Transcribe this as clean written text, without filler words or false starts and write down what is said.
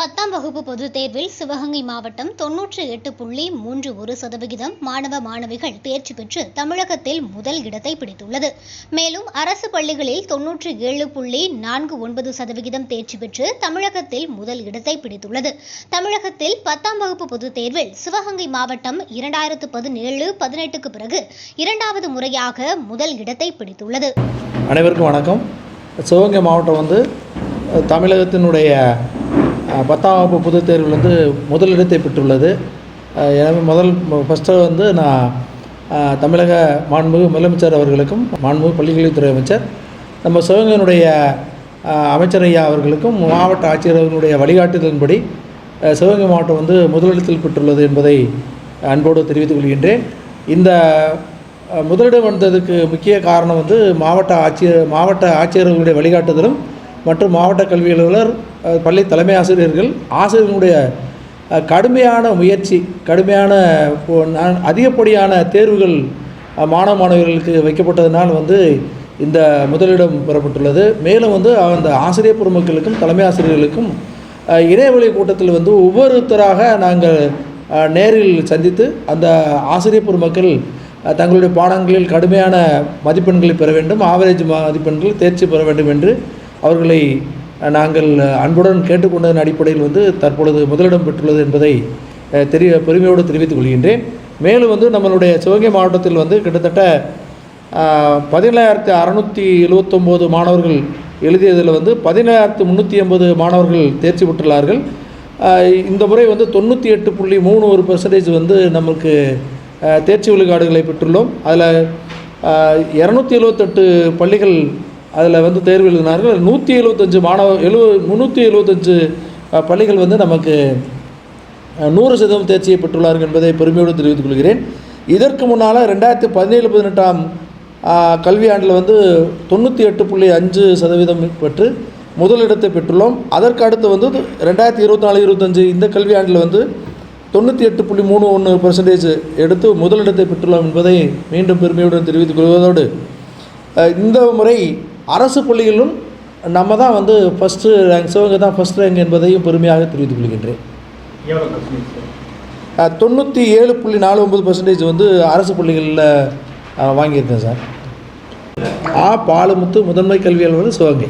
10ஆம் வகுப்பு பொதுத் தேர்வில் சிவகங்கை மாவட்டம் 98.31% மாணவ மாணவிகள் தேர்ச்சி பெற்று தமிழகத்தில் முதல் இடத்தை பிடித்துள்ளது. மேலும் அரசு பள்ளிகளில் 97.49% தேர்ச்சி பெற்று தமிழகத்தில் முதல் இடத்தை பிடித்துள்ளது. தமிழகத்தில் 10ஆம் வகுப்பு பொதுத் தேர்வில் சிவகங்கை மாவட்டம் 2017-18க்கு பிறகு இரண்டாவது முறையாக முதல் இடத்தை பிடித்துள்ளது. அனைவருக்கும் வணக்கம். சிவகங்கை மாவட்டம் தமிழகத்தினுடைய 10ஆம் வகுப்பு பொதுத் தேர்வில் முதலிடத்தை பெற்றுள்ளது. எனவே ஃபஸ்ட்டு நான் தமிழக மாண்புமிகு முதலமைச்சர் அவர்களுக்கும் மாண்புமிகு பள்ளிக்கல்வித்துறை அமைச்சர் நம்ம சிவகங்கையினுடைய அமைச்சர் ஐயா அவர்களுக்கும் மாவட்ட ஆட்சியர் அவர்களுடைய வழிகாட்டுதலின்படி சிவகங்கை மாவட்டம் முதலிடத்தில் பெற்றுள்ளது என்பதை அன்போடு தெரிவித்துக் கொள்கின்றேன். இந்த முதலிடம் வந்ததுக்கு முக்கிய காரணம் மாவட்ட ஆட்சியர்களுடைய வழிகாட்டுதலும் மற்றும் மாவட்ட கல்வி அலுவலர், பள்ளி தலைமை ஆசிரியர்களுடைய கடுமையான முயற்சி, அதிகப்படியான தேர்வுகள் மாணவர்களுக்கு வைக்கப்பட்டதனால் இந்த முதலிடம் பெறப்பட்டுள்ளது. மேலும் அந்த ஆசிரியர் பெருமக்களுக்கும் தலைமை ஆசிரியர்களுக்கும் இணையவழி கூட்டத்தில் ஒவ்வொருத்தராக நாங்கள் நேரில் சந்தித்து அந்த ஆசிரியர் பெருமக்கள் தங்களுடைய பாடங்களில் கடுமையான மதிப்பெண்களை பெற வேண்டும், ஆவரேஜ் மதிப்பெண்கள் தேர்ச்சி பெற வேண்டும் என்று அவர்களை நாங்கள் அன்புடன் கேட்டுக்கொண்டதன் அடிப்படையில் தற்பொழுது முதலிடம் பெற்றுள்ளது என்பதை பெருமையோடு தெரிவித்துக் கொள்கின்றேன். மேலும் நம்மளுடைய சிவகங்கை மாவட்டத்தில் கிட்டத்தட்ட 17,679 மாணவர்கள் எழுதியதில் 17,380 மாணவர்கள் தேர்ச்சி பெற்றுள்ளார்கள். இந்த முறை 98.31% நமக்கு தேர்ச்சி விழுக்காடுகளை பெற்றுள்ளோம். அதில் 278 பள்ளிகள் அதில் தேர்வு எழுதினார்கள். 375 பள்ளிகள் நமக்கு 100% தேர்ச்சியை பெற்றுள்ளார்கள் என்பதை பெருமையோடு தெரிவித்துக் கொள்கிறேன். இதற்கு முன்னால் 2017-18ஆம் கல்வியாண்டில் 98.5% பெற்று முதலிடத்தை பெற்றுள்ளோம். அதற்கு அடுத்து 2024-25 இந்த கல்வியாண்டில் 98.31% எடுத்து முதலிடத்தை பெற்றுள்ளோம் என்பதை மீண்டும் பெருமையுடன் தெரிவித்துக் கொள்வதோடு, இந்த முறை அரசு பள்ளிகளிலும் நம்ம தான் ஃபஸ்ட்டு ரேங்க், சிவகங்கை தான் ஃபஸ்ட் ரேங்க் என்பதையும் பெருமையாக தெரிவித்துக் கொள்கின்றேன். 97.49% அரசு பள்ளிகளில் வாங்கியிருக்கேன் சார். பாலுமுத்து முதன்மை கல்வி அலுவலர் சிவகங்கை.